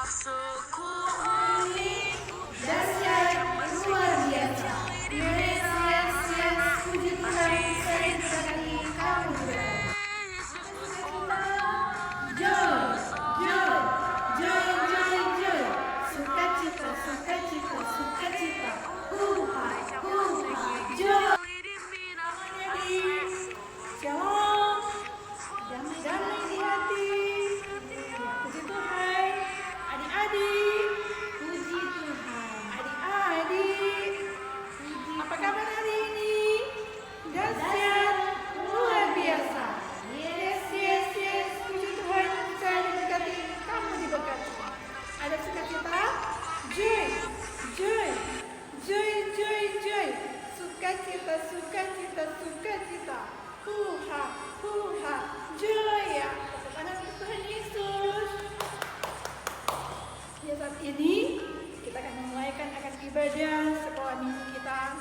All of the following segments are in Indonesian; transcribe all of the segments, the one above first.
Ini dahsyat luar biasa. Yes, yes, yes. Puji Tuhan, saya berkati kamu juga. Joy, joy, joy, joy, joy. Sukacita, sukacita, sukacita. Huha, huha, joy. Shalom, damai-damai di hati. Puji Tuhan, adik-adik. Puji Tuhan, adik-adik. Apa kabar hari ini? Dahsyat, luar biasa. Yes, yes, yes. Puji Tuhan, saya diberkati, kamu diberkati. Ada sukacita? Joy, joy, joy, joy, joy. Sukacita, sukacita, sukacita. Huha, huha, joy ya. Kepada Tuhan Yesus. Ya, saat ini kita akan memulaikan akan ibadah sekolah minggu kita.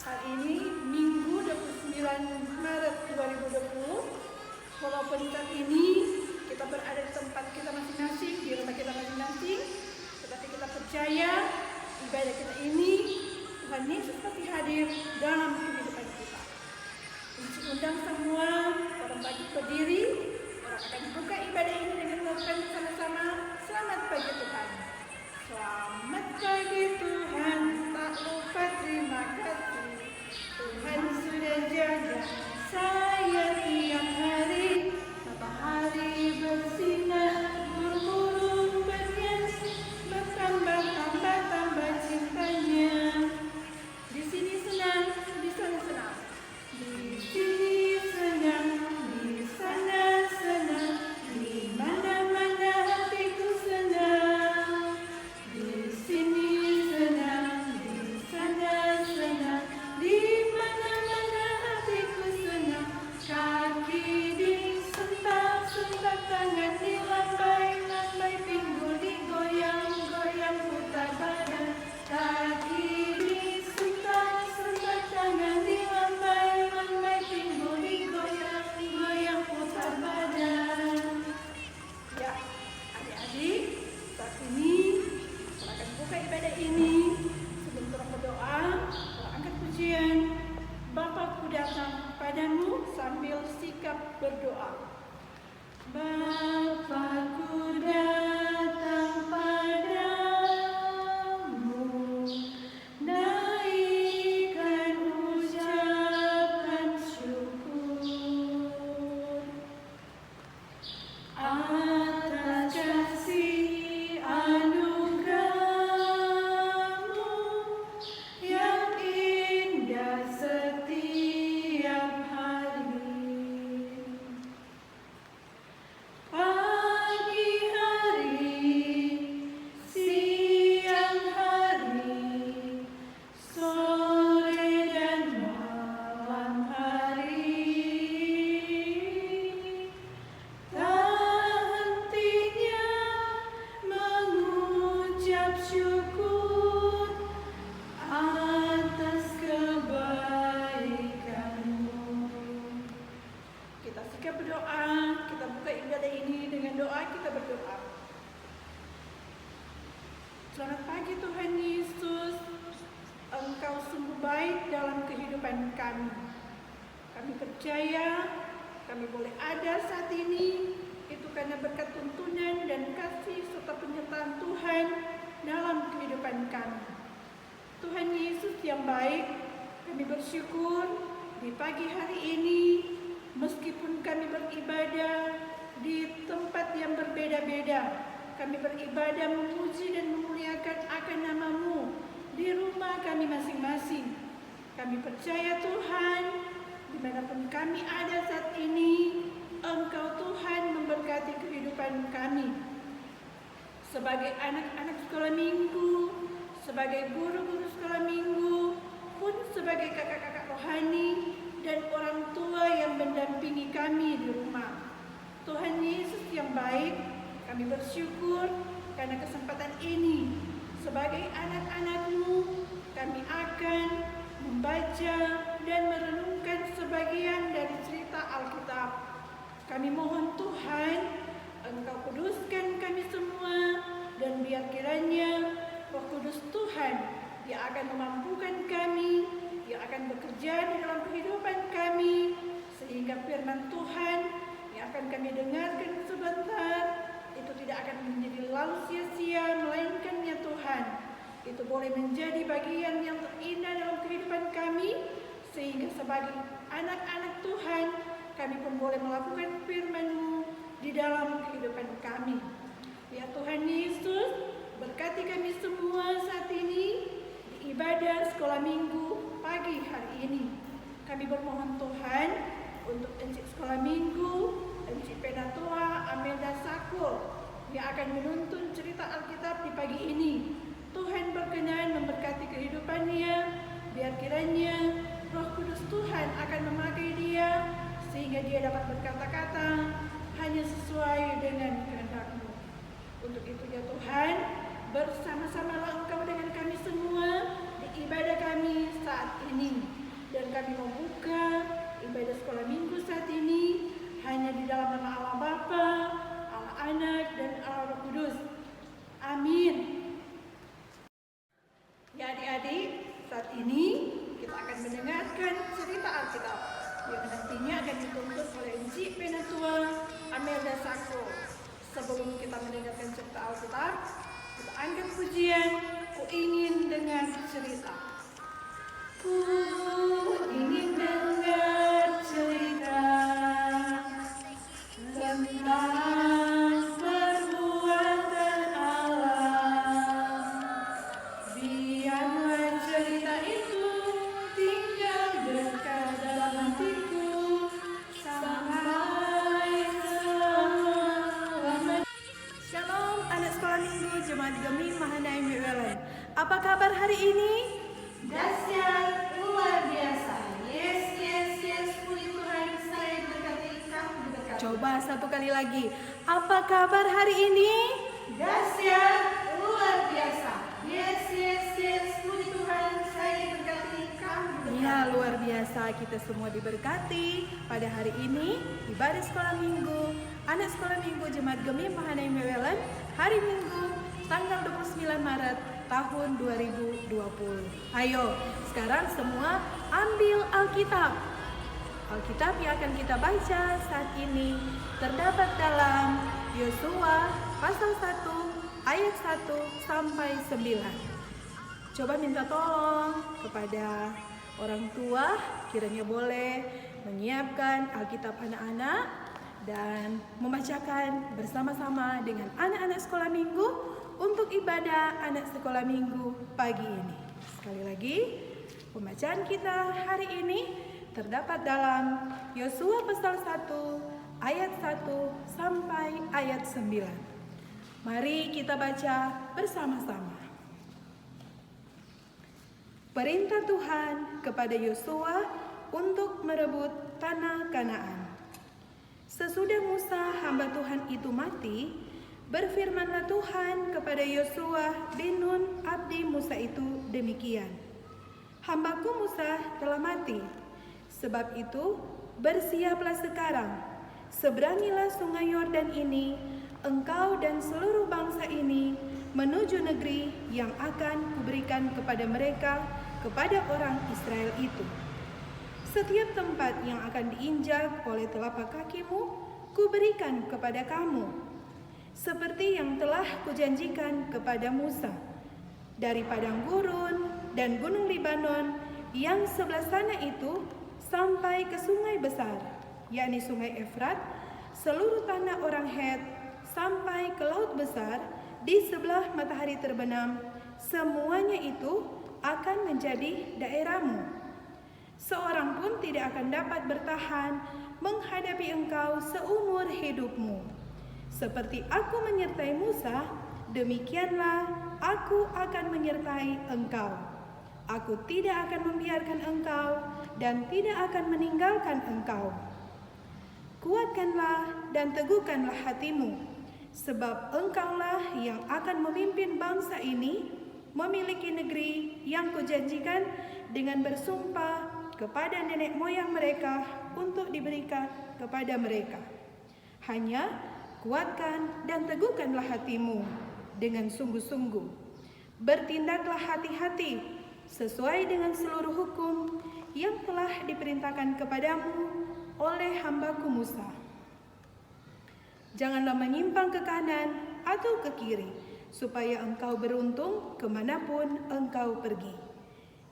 Hari ini Minggu 29 Maret 2020. Walaupun saat ini kita berada di tempat kita masing-masing, di rumah kita masing-masing, tetapi kita percaya ibadah kita ini Tuhan Yesus pasti hadir dalam kehidupan kita. Untuk undang semua orang berdiri, orang akan buka ibadah ini dengan melakukan bersama-sama. Selamat pagi Tuhan. Selamat pagi Tuhan, tak lupa terima kasih. Tuhan sudah jaga saya tiap hari. Matahari bersinar, burung-burung bernyanyi, bertambah-tambah cintanya. Di sini senang, di sana senang. Di sini senang, di sana senang, di mana-mana hatiku senang. Di sini senang, di sana senang, di mana-mana hatiku senang. Kaki disentak-sentak, tangan dilambai-lambai, pinggul digoyang-goyang, putar badan. Kaki disentak-sentak, tangan dilambai-lambai, pinggul digoyang-goyang, putar badan. Ya, adik-adik, saat ini kita akan buka ibadah ini. Sebelum kita berdoa, kita angkat pujian. Bapa, ku datang padamu sambil sikap berdoa. Bapa, ku datang padamu, naikkan ucapan syukur atas kasih anugerah-Mu yang indah setiap hari. Pagi hari, siang hari, sore dan malam hari, tak hentinya mengucap syukur atas kebaikan-Mu. Kita sikap berdoa, kita buka ibadah ini dengan doa, kita berdoa. Selamat pagi Tuhan Yesus, Engkau sungguh baik dalam kehidupan kami. Kami percaya kami boleh ada saat ini, itu karena berkat tuntunan dan kasih serta penyertaan Tuhan dalam kehidupan kami. Tuhan Yesus yang baik, kami bersyukur di pagi hari ini, meskipun kami beribadah di tempat yang berbeda-beda, kami beribadah memuji dan memuliakan akan nama-Mu di rumah kami masing-masing. Kami percaya Tuhan, dimanapun kami ada saat ini, Engkau Tuhan memberkati kehidupan kami. Sebagai anak-anak sekolah minggu, sebagai guru-guru sekolah minggu, pun sebagai kakak-kakak rohani dan orang tua yang mendampingi kami di rumah. Tuhan Yesus yang baik, kami bersyukur karena kesempatan ini. Sebagai anak-anak-Mu, kami akan membaca dan merenungkan sebagian dari cerita Alkitab. Kami mohon Tuhan, Engkau kuduskan kami semua dan biar boleh menjadi bagian yang terindah dalam kehidupan kami, sehingga sebagai anak-anak Tuhan, kami pun boleh melakukan firman-Mu di dalam kehidupan kami. Ya Tuhan Yesus, berkati kami semua saat ini di ibadah sekolah minggu pagi hari ini. Kami bermohon Tuhan untuk Encik Sekolah Minggu, Encik Penatua Amelda Sakul yang akan menuntun cerita Alkitab di pagi ini. Tuhan berkenan memberkati kehidupannya, biar kiranya Roh Kudus Tuhan akan memakai dia sehingga dia dapat berkata-kata hanya sesuai dengan kehendak-Mu. Untuk itu ya Tuhan, bersama-samalah Engkau dengan kami semua di ibadah kami saat ini. Dan kami membuka ibadah sekolah minggu saat ini hanya di dalam nama Allah Bapa, Allah Anak, dan Allah Roh Kudus. Amin. Ya adik-adik, saat ini kita akan mendengarkan cerita Alkitab yang nantinya akan dituntut oleh Encik Penatua Amelda Sakul. Sebelum kita mendengarkan cerita Alkitab, kita angkat pujian Ku Ingin Dengar Cerita. Ku ingin dengar cerita tentang perbuatan Allah. Biarlah cerita itu tinggal dekat dalam hatiku sampai selama. Shalom anak sekolah minggu Jemaat Gemi Mahanaim Wewelan. Apa kabar hari ini? Dahsyat, luar biasa. Yes, yes, yes. Puji Tuhan, saya berkati kamu berkati. Coba satu kali lagi. Apa kabar hari ini? Dahsyat, luar biasa. Yes, yes, yes. Puji Tuhan, saya berkati kamu berkati. Ya, luar biasa. Kita semua diberkati pada hari ini. Ibadah sekolah minggu. Anak sekolah minggu Jemaat Gemi Mahanaim Wewelan. Hari Minggu, tanggal 29 Maret tahun 2020. Ayo, sekarang semua ambil Alkitab. Alkitab yang akan kita baca saat ini terdapat dalam Yosua pasal 1 ayat 1 sampai 9. Coba minta tolong kepada orang tua, kiranya boleh menyiapkan Alkitab anak-anak dan membacakan bersama-sama dengan anak-anak sekolah minggu untuk ibadah anak sekolah minggu pagi ini. Sekali lagi, pembacaan kita hari ini terdapat dalam Yosua pasal 1 ayat 1 sampai ayat 9. Mari kita baca bersama-sama. Perintah Tuhan kepada Yosua untuk merebut tanah Kanaan. Sesudah Musa hamba Tuhan itu mati, berfirmanlah Tuhan kepada Yosua bin Nun abdi Musa itu demikian. Hambaku Musa telah mati. Sebab itu bersiaplah sekarang. Seberangilah sungai Yordan ini, engkau dan seluruh bangsa ini, menuju negeri yang akan kuberikan kepada mereka, kepada orang Israel itu. Setiap tempat yang akan diinjak oleh telapak kakimu, kuberikan kepada kamu. Seperti yang telah kujanjikan kepada Musa, dari padang gurun dan gunung Libanon yang sebelah sana itu sampai ke sungai besar, yakni sungai Efrat, seluruh tanah orang Het sampai ke laut besar di sebelah matahari terbenam, semuanya itu akan menjadi daerahmu. Seorang pun tidak akan dapat bertahan menghadapi engkau seumur hidupmu. Seperti aku menyertai Musa, demikianlah aku akan menyertai engkau. Aku tidak akan membiarkan engkau dan tidak akan meninggalkan engkau. Kuatkanlah dan teguhkanlah hatimu, sebab engkaulah yang akan memimpin bangsa ini memiliki negeri yang kujanjikan dengan bersumpah kepada nenek moyang mereka untuk diberikan kepada mereka. Hanya kuatkan dan teguhkanlah hatimu dengan sungguh-sungguh. Bertindaklah hati-hati sesuai dengan seluruh hukum yang telah diperintahkan kepadamu oleh hambaku Musa. Janganlah menyimpang ke kanan atau ke kiri, supaya engkau beruntung kemanapun engkau pergi.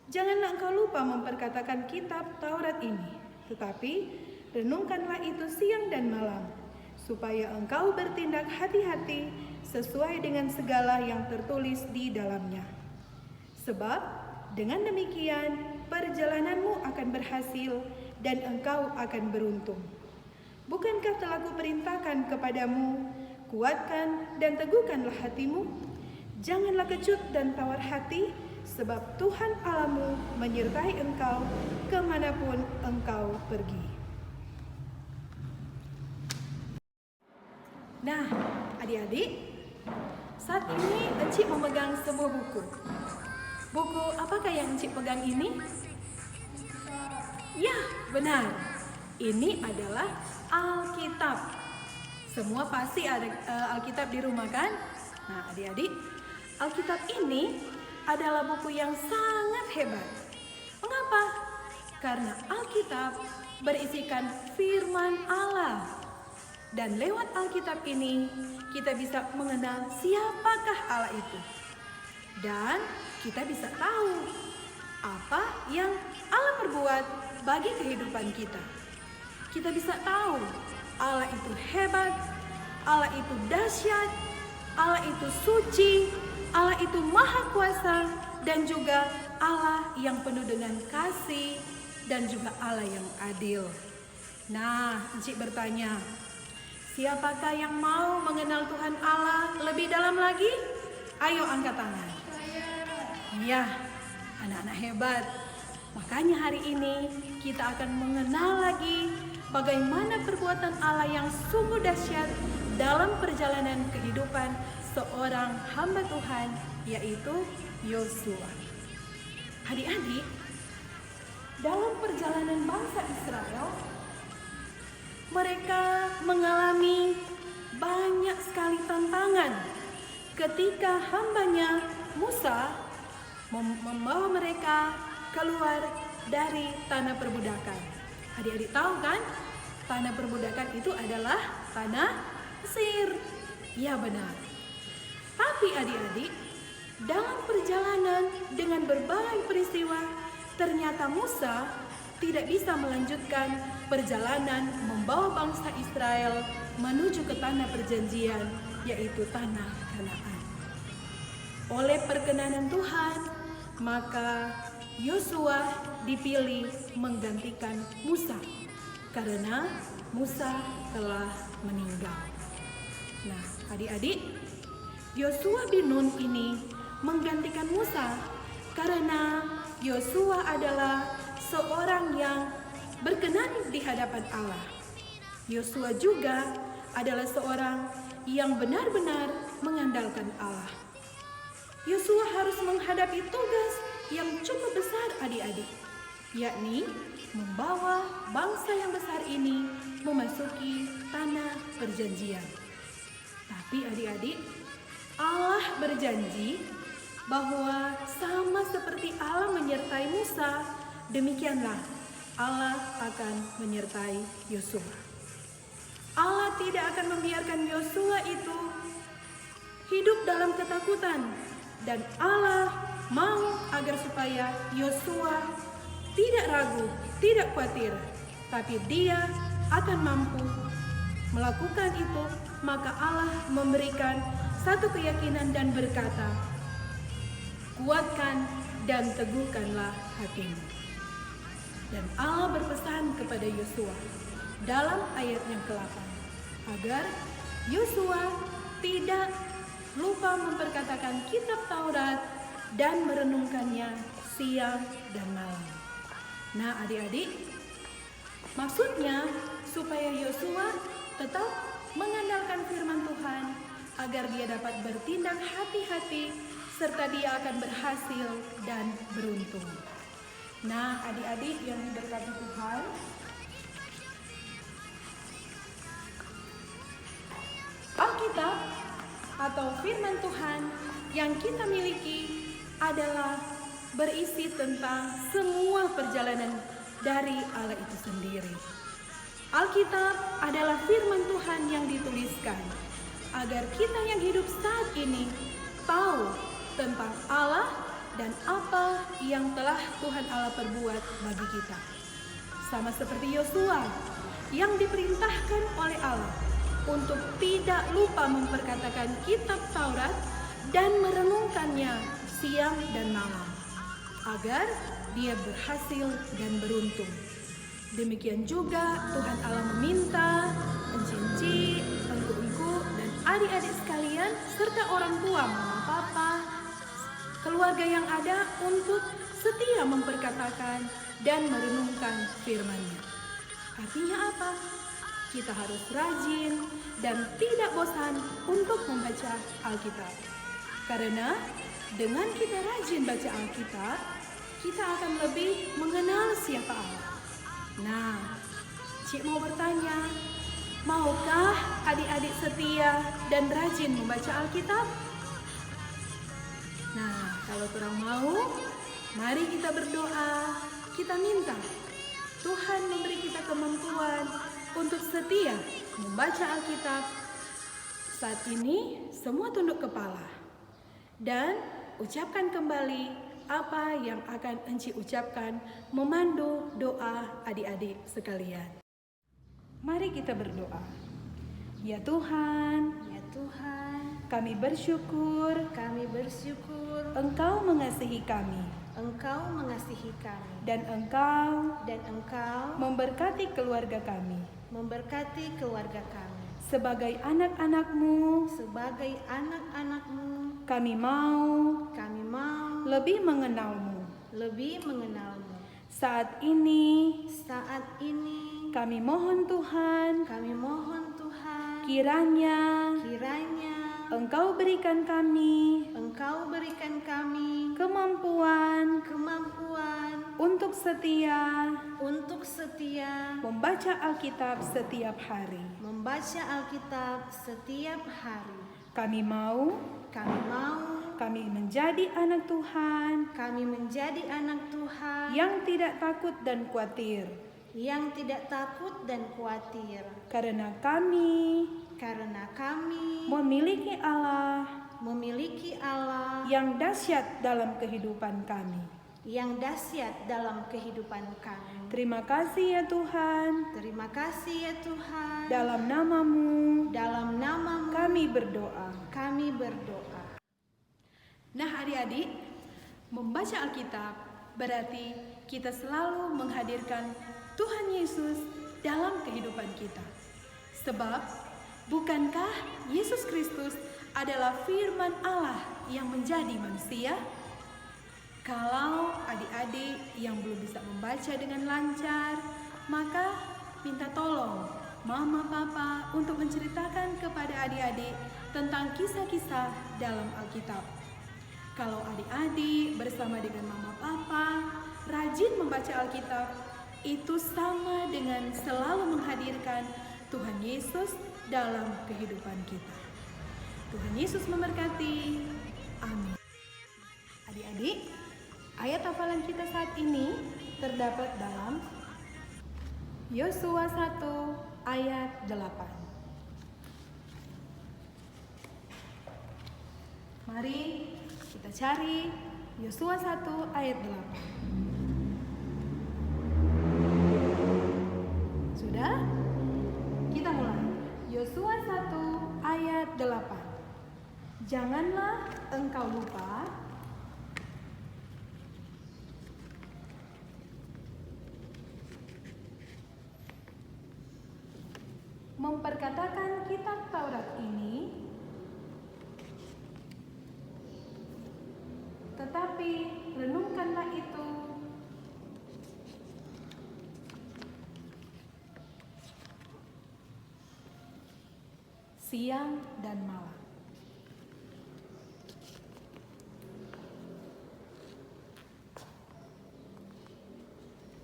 Janganlah engkau lupa memperkatakan kitab Taurat ini, tetapi renungkanlah itu siang dan malam, supaya engkau bertindak hati-hati sesuai dengan segala yang tertulis di dalamnya. Sebab dengan demikian perjalananmu akan berhasil dan engkau akan beruntung. Bukankah telah kuperintahkan kepadamu, kuatkan dan teguhkanlah hatimu? Janganlah kecut dan tawar hati, sebab Tuhan Allahmu menyertai engkau kemanapun engkau pergi. Nah, adik-adik, saat ini Encik memegang sebuah buku. Buku apakah yang Encik pegang ini? Ya, benar. Ini adalah Alkitab. Semua pasti ada Alkitab di rumah kan? Nah, adik-adik, Alkitab ini adalah buku yang sangat hebat. Mengapa? Karena Alkitab berisikan firman Allah. Dan lewat Alkitab ini kita bisa mengenal siapakah Allah itu. Dan kita bisa tahu apa yang Allah perbuat bagi kehidupan kita. Kita bisa tahu Allah itu hebat, Allah itu dahsyat, Allah itu suci, Allah itu maha kuasa, dan juga Allah yang penuh dengan kasih, dan juga Allah yang adil. Nah, Encik bertanya, siapakah yang mau mengenal Tuhan Allah lebih dalam lagi? Ayo angkat tangan. Iya, anak-anak hebat. Makanya hari ini kita akan mengenal lagi bagaimana perbuatan Allah yang sungguh dahsyat dalam perjalanan kehidupan seorang hamba Tuhan, yaitu Yosua. Adik-adik, dalam perjalanan bangsa Israel, mereka mengalami banyak sekali tantangan ketika hambanya Musa membawa mereka keluar dari tanah perbudakan. Adik-adik tahu kan, tanah perbudakan itu adalah tanah Mesir. Ya benar. Tapi adik-adik, dalam perjalanan dengan berbagai peristiwa, ternyata Musa tidak bisa melanjutkan perjalanan membawa bangsa Israel menuju ke tanah perjanjian, yaitu tanah Kanaan. Oleh perkenanan Tuhan, maka Yosua dipilih menggantikan Musa karena Musa telah meninggal. Nah, adik-adik, Yosua bin Nun ini menggantikan Musa karena Yosua adalah seorang yang berkenan di hadapan Allah. Yosua juga adalah seorang yang benar-benar mengandalkan Allah. Yosua harus menghadapi tugas yang cukup besar adik-adik, yakni membawa bangsa yang besar ini memasuki tanah perjanjian. Tapi adik-adik, Allah berjanji bahwa sama seperti Allah menyertai Musa, demikianlah Allah akan menyertai Yosua. Allah tidak akan membiarkan Yosua itu hidup dalam ketakutan, dan Allah mau agar supaya Yosua tidak ragu, tidak khawatir, tapi dia akan mampu melakukan itu. Maka Allah memberikan satu keyakinan dan berkata, kuatkan dan teguhkanlah hatimu. Dan Allah berpesan kepada Yosua dalam ayat yang ke-8 agar Yosua tidak lupa memperkatakan kitab Taurat dan merenungkannya siang dan malam. Nah adik-adik, maksudnya supaya Yosua tetap mengandalkan firman Tuhan agar dia dapat bertindak hati-hati serta dia akan berhasil dan beruntung. Nah adik-adik yang diberkati Tuhan, Alkitab atau firman Tuhan yang kita miliki adalah berisi tentang semua perjalanan dari Allah itu sendiri. Alkitab adalah firman Tuhan yang dituliskan agar kita yang hidup saat ini tahu tentang Allah dan apa yang telah Tuhan Allah perbuat bagi kita. Sama seperti Yosua yang diperintahkan oleh Allah untuk tidak lupa memperkatakan kitab Taurat dan merenungkannya siang dan malam, agar dia berhasil dan beruntung. Demikian juga Tuhan Allah meminta enci-enci, engku-engku, dan adik-adik sekalian, serta orang tua, mama, papa, keluarga yang ada untuk setia memperkatakan dan merenungkan firman-Nya. Artinya apa? Kita harus rajin dan tidak bosan untuk membaca Alkitab. Karena dengan kita rajin baca Alkitab, kita akan lebih mengenal siapa Allah. Nah, Cik mau bertanya, maukah adik-adik setia dan rajin membaca Alkitab? Nah, kalau kurang mau, mari kita berdoa, kita minta Tuhan memberi kita kemampuan untuk setia membaca Alkitab. Saat ini semua tunduk kepala dan ucapkan kembali apa yang akan Enci ucapkan memandu doa adik-adik sekalian. Mari kita berdoa. Ya Tuhan, kami bersyukur Engkau mengasihi kami. Dan Engkau memberkati keluarga kami. Sebagai anak-anak-Mu, kami mau lebih mengenal-Mu. Saat ini kami mohon Tuhan, kiranya Engkau berikan kami kemampuan untuk setia membaca Alkitab setiap hari. Kami mau kami menjadi anak Tuhan yang tidak takut dan khawatir. Karena kami memiliki Allah yang dahsyat dalam kehidupan kami. Terima kasih ya Tuhan. Dalam nama-Mu kami berdoa. Nah adik-adik, membaca Alkitab berarti kita selalu menghadirkan Tuhan Yesus dalam kehidupan kita. Sebab bukankah Yesus Kristus adalah firman Allah yang menjadi manusia? Kalau adik-adik yang belum bisa membaca dengan lancar, maka minta tolong mama papa untuk menceritakan kepada adik-adik tentang kisah-kisah dalam Alkitab. Kalau adik-adik bersama dengan mama papa rajin membaca Alkitab, itu sama dengan selalu menghadirkan Tuhan Yesus dalam kehidupan kita. Tuhan Yesus memberkati. Amin. Adik-adik, ayat hafalan kita saat ini terdapat dalam Yosua 1 ayat 8. Mari kita cari Yosua 1 ayat 8. Sudah? Kita mulai. Yosua 1 ayat 8. Janganlah engkau lupa memperkatakan kitab Taurat ini, tetapi renungkanlah itu siang dan malam.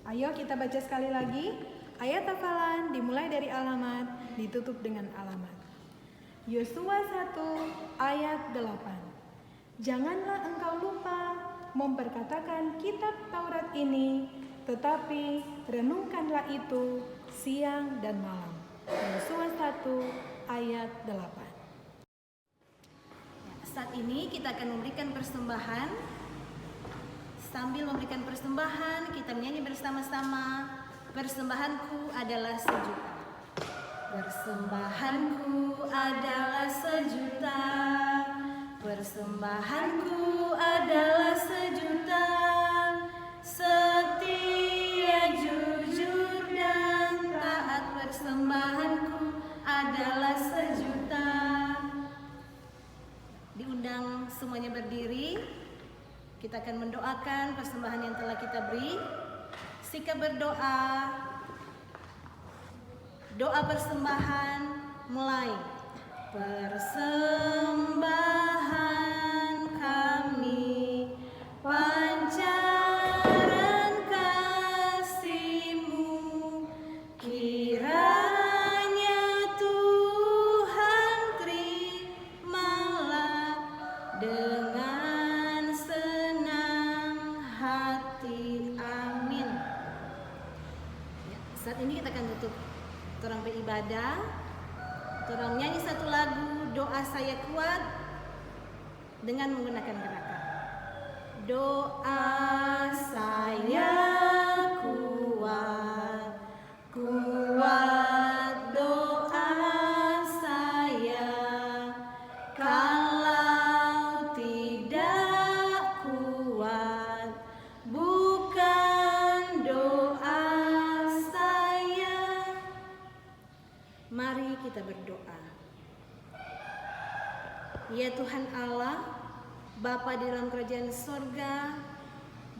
Ayo kita baca sekali lagi. Ayat hafalan dimulai dari alamat, ditutup dengan alamat. Yosua 1 ayat 8. Janganlah engkau lupa memperkatakan kitab Taurat ini, tetapi renungkanlah itu siang dan malam. Yosua 1 ayat 8. Saat ini kita akan memberikan persembahan. Sambil memberikan persembahan, kita menyanyi bersama-sama. Persembahanku adalah sejuta. Persembahanku adalah sejuta. Persembahanku adalah sejuta. Setia, jujur, dan taat. Persembahanku adalah sejuta. Diundang semuanya berdiri. Kita akan mendoakan persembahan yang telah kita beri. Sikap berdoa. Doa persembahan mulai. Persembahan kami, pancaran kasih-Mu, kiranya Tuhan terimalah dengan senang hati. Amin. Ya, saat ini kita akan tutup. Orang beribadah, orang nyanyi satu lagu Doa Saya Kuat dengan menggunakan gerakan. Doa saya kuat, kuat doa saya, kalau tidak kuat bukan doa saya. Mari kita berdoa. Ya Tuhan Allah, Bapa di dalam kerajaan sorga,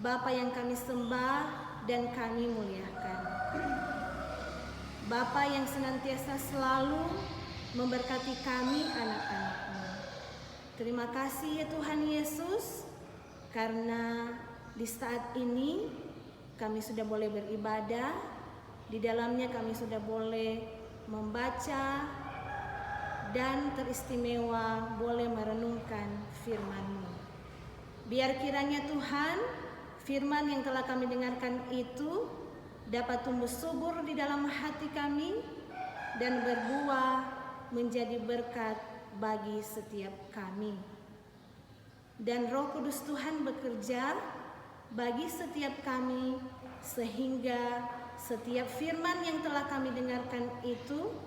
Bapa yang kami sembah dan kami muliakan. Bapa yang senantiasa selalu memberkati kami anak-anak-Mu. Terima kasih ya Tuhan Yesus, karena di saat ini kami sudah boleh beribadah, di dalamnya kami sudah boleh membaca dan teristimewa boleh merenungkan firman-Mu. Biar kiranya Tuhan, firman yang telah kami dengarkan itu dapat tumbuh subur di dalam hati kami dan berbuah menjadi berkat bagi setiap kami. Dan Roh Kudus Tuhan bekerja bagi setiap kami sehingga setiap firman yang telah kami dengarkan itu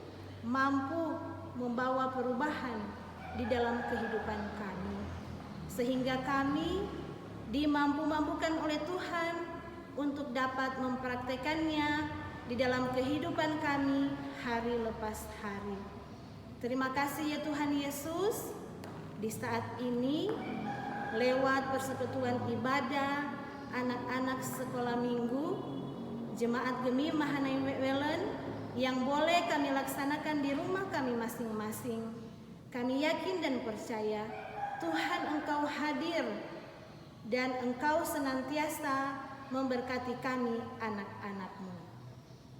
mampu membawa perubahan di dalam kehidupan kami, sehingga kami dimampu-mampukan oleh Tuhan untuk dapat mempraktekannya di dalam kehidupan kami hari lepas hari. Terima kasih ya Tuhan Yesus, di saat ini lewat persekutuan ibadah anak-anak sekolah minggu Jemaat Gemi Mahanaim Welen yang boleh kami laksanakan di rumah kami masing-masing. Kami yakin dan percaya Tuhan Engkau hadir dan Engkau senantiasa memberkati kami anak-anak-Mu.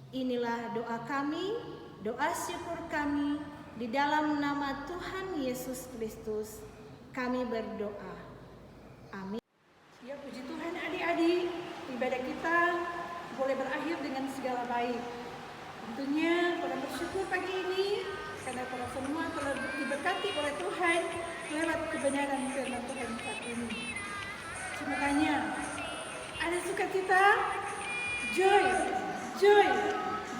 Inilah doa kami, doa syukur kami di dalam nama Tuhan Yesus Kristus. Kami berdoa. Amin. Ya puji Tuhan adik-adik, ibadah kita boleh berakhir dengan segala baik. Tentunya pada bersyukur pagi ini karena para semua telah diberkati oleh Tuhan lewat kebenaran firman Tuhan saat ini. Semuanya ada sukacita, joy, joy,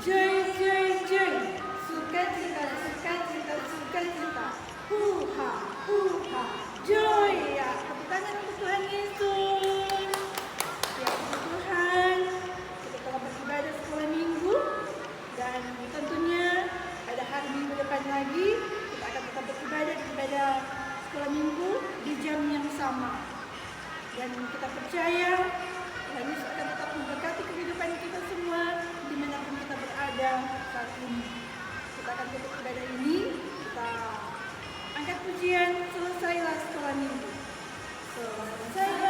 joy, joy, joy, sukacita, sukacita, sukacita, huha, huha, joy. Ya, tepuk tangan untuk Tuhan Yesus. Ya, puji Tuhan, kita telah beribadah sekolah minggu. Dan tentunya pada hari minggu depan lagi kita akan tetap beribadah di ibadah sekolah minggu di jam yang sama. Dan kita percaya Tuhan Yesus akan tetap memberkati kehidupan kita semua dimanapun kita berada saat ini. Kita akan tutup ibadah ini, kita angkat pujian, selesailah sekolah minggu. Selesailah